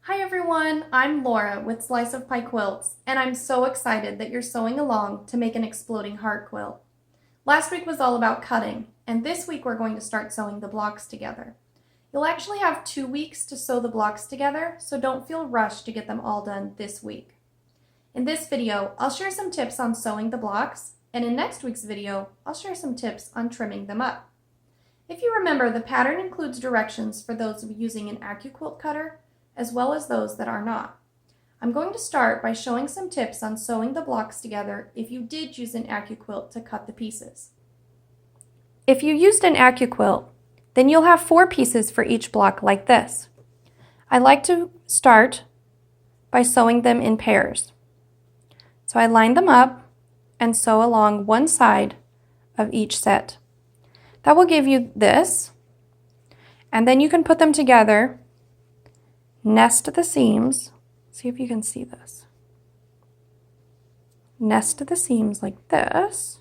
Hi everyone, I'm Laura with Slice of Pie Quilts, and I'm so excited that you're sewing along to make an exploding heart quilt. Last week was all about cutting, and this week we're going to start sewing the blocks together. You'll actually have 2 weeks to sew the blocks together, so don't feel rushed to get them all done this week. In this video, I'll share some tips on sewing the blocks, and in next week's video, I'll share some tips on trimming them up. If you remember, the pattern includes directions for those using an AccuQuilt cutter, as well as those that are not. I'm going to start by showing some tips on sewing the blocks together if you did use an AccuQuilt to cut the pieces. If you used an AccuQuilt, then you'll have 4 pieces for each block like this. I like to start by sewing them in pairs. So I line them up and sew along one side of each set. That will give you this, and then you can put them together, nest the seams. See if you can see this. Nest the seams like this.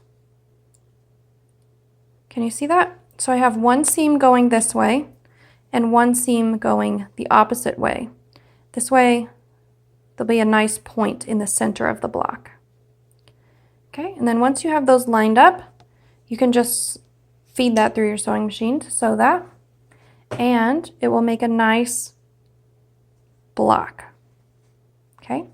Can you see that? So I have one seam going this way and one seam going the opposite way. This way there'll be a nice point in the center of the block. Okay, and then once you have those lined up, you can just feed that through your sewing machine to sew that, and it will make a nice block. Okay,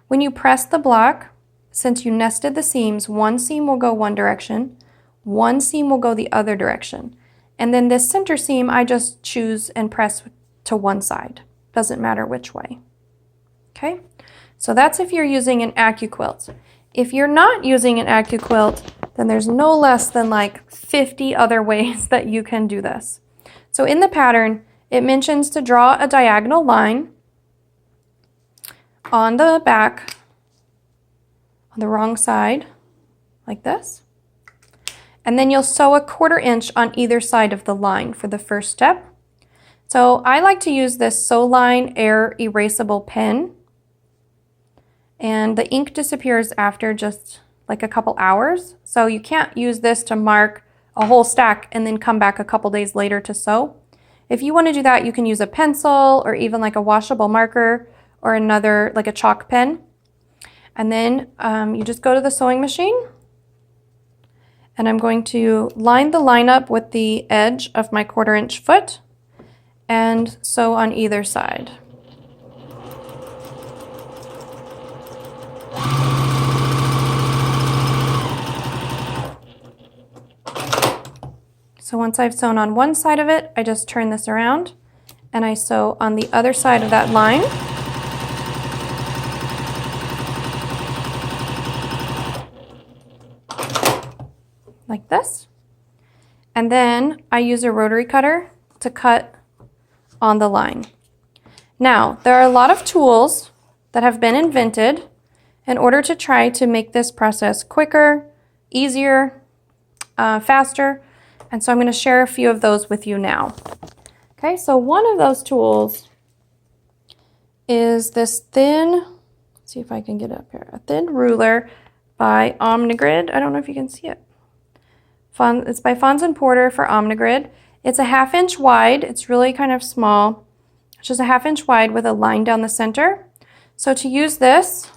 when you press the block, since you nested the seams, one seam will go one direction, one seam will go the other direction, and then this center seam I just choose and press to one side. Doesn't matter which way. Okay, so that's if you're using an AccuQuilt. If you're not using an AccuQuilt, then there's no less than like 50 other ways that you can do this. So in the pattern, it mentions to draw a diagonal line on the back, on the wrong side, like this. And then you'll sew a 1/4 inch on either side of the line for the first step. So I like to use this Sew Line Air Erasable pen. And the ink disappears after just like a couple hours. So you can't use this to mark a whole stack and then come back a couple days later to sew. If you want to do that, you can use a pencil or even like a washable marker or another, like a chalk pen. And then you just go to the sewing machine, and I'm going to line the line up with the edge of my 1/4 inch foot and sew on either side. So once I've sewn on one side of it, I just turn this around and I sew on the other side of that line. Like this. And then I use a rotary cutter to cut on the line. Now, there are a lot of tools that have been invented in order to try to make this process quicker, easier, faster. And so I'm going to share a few of those with you now. Okay, so one of those tools is this thin, let's see if I can get it up here, a thin ruler by Omnigrid. I don't know if you can see it. It's by Fons and Porter for Omnigrid. It's a 1/2 inch wide. It's really kind of small. It's just a 1/2 inch wide with a line down the center. So to use this,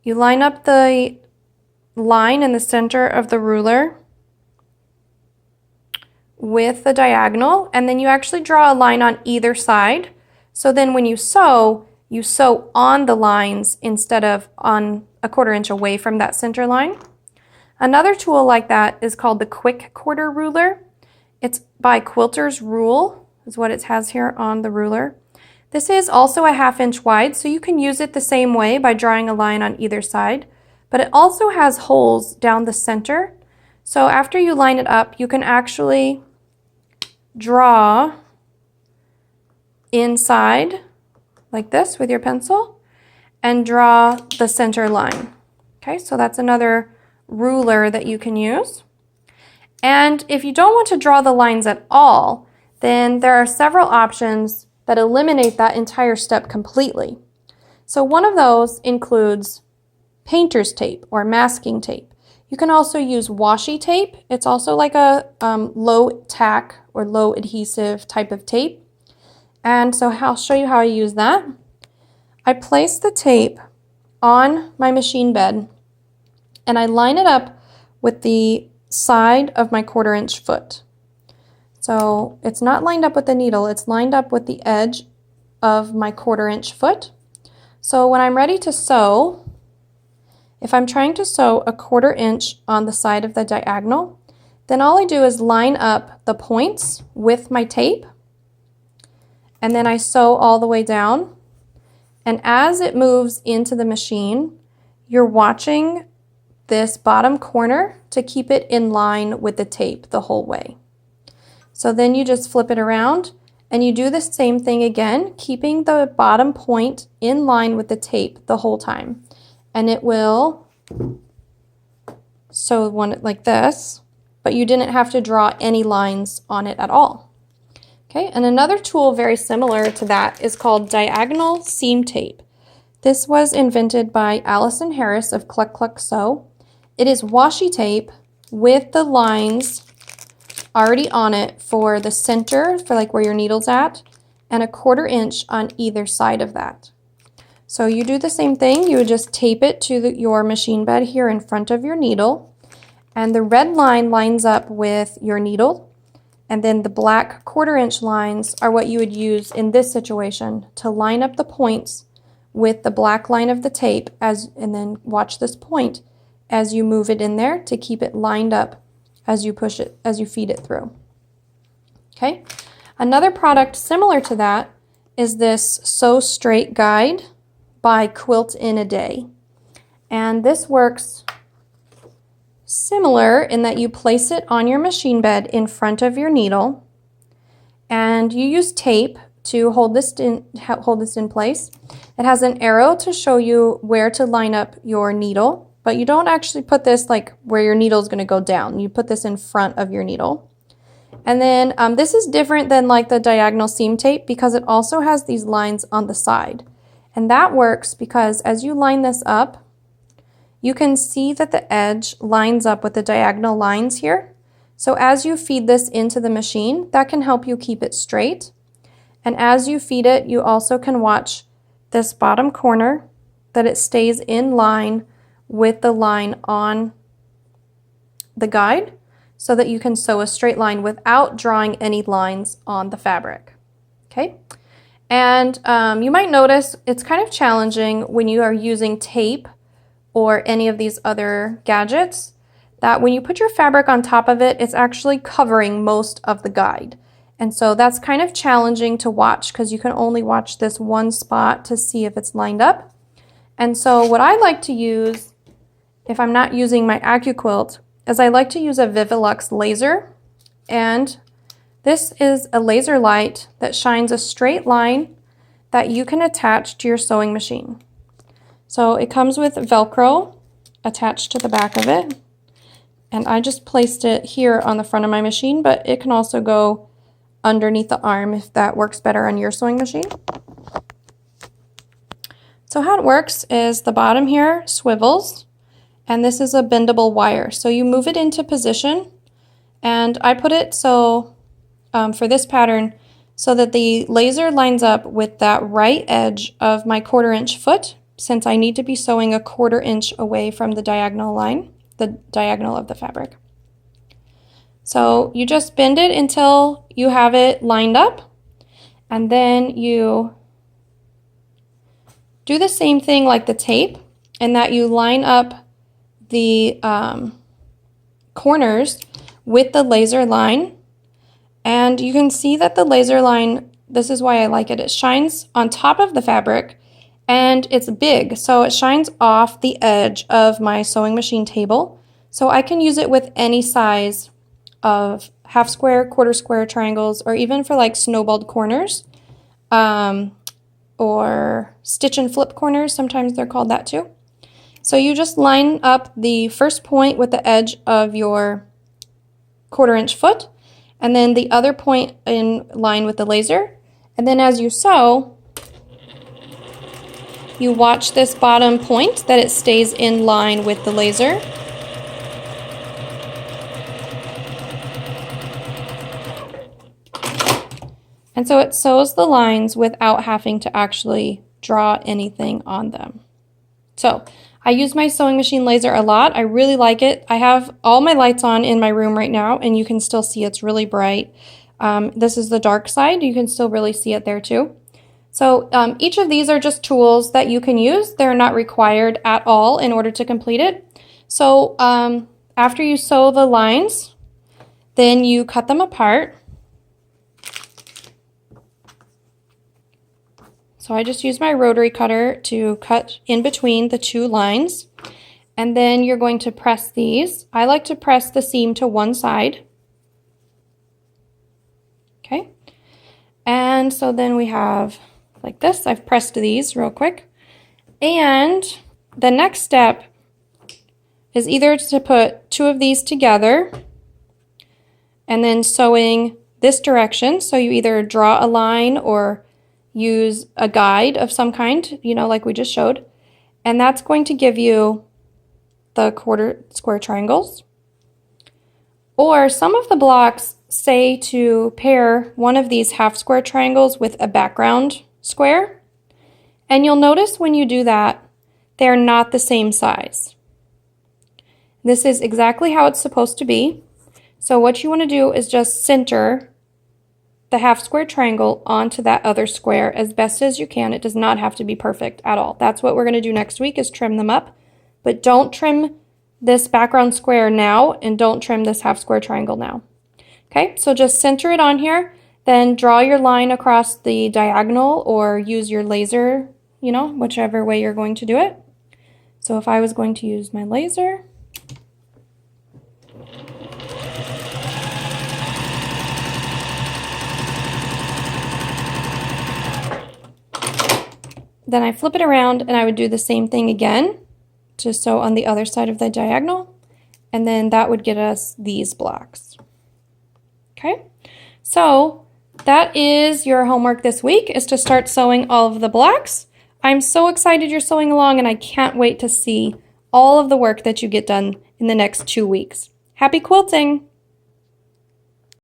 you line up the line in the center of the ruler with the diagonal, and then you actually draw a line on either side. So then when you sew on the lines instead of on a 1/4 inch away from that center line. Another tool like that is called the Quick Quarter Ruler. It's by Quilter's Rule, is what it has here on the ruler. This is also a 1/2 inch wide, so you can use it the same way by drawing a line on either side. But it also has holes down the center. So after you line it up, you can actually draw inside like this with your pencil and draw the center line. Okay, so that's another ruler that you can use. And if you don't want to draw the lines at all, then there are several options that eliminate that entire step completely. So one of those includes painter's tape or masking tape. You can also use washi tape. It's also like a low tack or low adhesive type of tape. And so I'll show you how I use that. I place the tape on my machine bed and I line it up with the side of my 1/4 inch foot. So it's not lined up with the needle, it's lined up with the edge of my 1/4 inch foot. So when I'm ready to sew, if I'm trying to sew a 1/4 inch on the side of the diagonal, then all I do is line up the points with my tape, and then I sew all the way down. And as it moves into the machine, you're watching this bottom corner to keep it in line with the tape the whole way. So then you just flip it around and you do the same thing again, keeping the bottom point in line with the tape the whole time. And it will sew one like this, but you didn't have to draw any lines on it at all. Okay, and another tool very similar to that is called diagonal seam tape. This was invented by Allison Harris of Cluck Cluck Sew. It is washi tape with the lines already on it for the center, for like where your needle's at, and a 1/4 inch on either side of that. So you do the same thing, you would just tape it to your machine bed here in front of your needle, and the red line lines up with your needle, and then the black 1/4 inch lines are what you would use in this situation to line up the points with the black line of the tape, and then watch this point as you move it in there to keep it lined up as you push it, as you feed it through. Okay, another product similar to that is this Sew Straight Guide by Quilt in a Day. And this works similar in that you place it on your machine bed in front of your needle, and you use tape to hold this in place. It has an arrow to show you where to line up your needle, but you don't actually put this like where your needle is going to go down. You put this in front of your needle. And then this is different than like the diagonal seam tape because it also has these lines on the side. And that works because as you line this up, you can see that the edge lines up with the diagonal lines here. So as you feed this into the machine, that can help you keep it straight. And as you feed it, you also can watch this bottom corner, that it stays in line with the line on the guide so that you can sew a straight line without drawing any lines on the fabric. Okay? And you might notice it's kind of challenging when you are using tape or any of these other gadgets, that when you put your fabric on top of it, it's actually covering most of the guide. And so that's kind of challenging to watch because you can only watch this one spot to see if it's lined up. And so what I like to use, if I'm not using my AccuQuilt, is I like to use a Vivilux laser. And this is a laser light that shines a straight line that you can attach to your sewing machine. So it comes with Velcro attached to the back of it. And I just placed it here on the front of my machine, but it can also go underneath the arm if that works better on your sewing machine. So how it works is the bottom here swivels, and this is a bendable wire. So you move it into position, and I put it so for this pattern so that the laser lines up with that right edge of my 1/4 inch foot, since I need to be sewing a 1/4 inch away from the diagonal line, the diagonal of the fabric. So you just bend it until you have it lined up, and then you do the same thing like the tape, in that you line up the corners with the laser line. And you can see that the laser line, this is why I like it, it shines on top of the fabric and it's big, so it shines off the edge of my sewing machine table. So I can use it with any size of half square, 1/4 square triangles, or even for like snowballed corners, or stitch and flip corners, sometimes they're called that too. So you just line up the first point with the edge of your 1/4 inch foot, and then the other point in line with the laser. And then as you sew, you watch this bottom point that it stays in line with the laser. And so it sews the lines without having to actually draw anything on them. So I use my sewing machine laser a lot. I really like it. I have all my lights on in my room right now, and you can still see it's really bright. This is the dark side. You can still really see it there too. So each of these are just tools that you can use. They're not required at all in order to complete it. So after you sew the lines, then you cut them apart. So I just use my rotary cutter to cut in between the two lines. And then you're going to press these. I like to press the seam to one side. Okay. And so then we have like this. I've pressed these real quick. And the next step is either to put two of these together and then sewing this direction. So you either draw a line or use a guide of some kind, you know, like we just showed. And that's going to give you the quarter square triangles. Or some of the blocks say to pair one of these half square triangles with a background square. And you'll notice when you do that, they're not the same size. This is exactly how it's supposed to be. So what you want to do is just center the half square triangle onto that other square as best as you can. It does not have to be perfect at all. That's what we're going to do next week, is trim them up. But don't trim this background square now, and don't trim this half square triangle now. Okay, so just center it on here, then draw your line across the diagonal or use your laser, you know, whichever way you're going to do it. So if I was going to use my laser, then I flip it around and I would do the same thing again to sew on the other side of the diagonal, and then that would get us these blocks. Okay, so that is your homework this week, is to start sewing all of the blocks. I'm so excited you're sewing along, and I can't wait to see all of the work that you get done in the next 2 weeks. Happy quilting!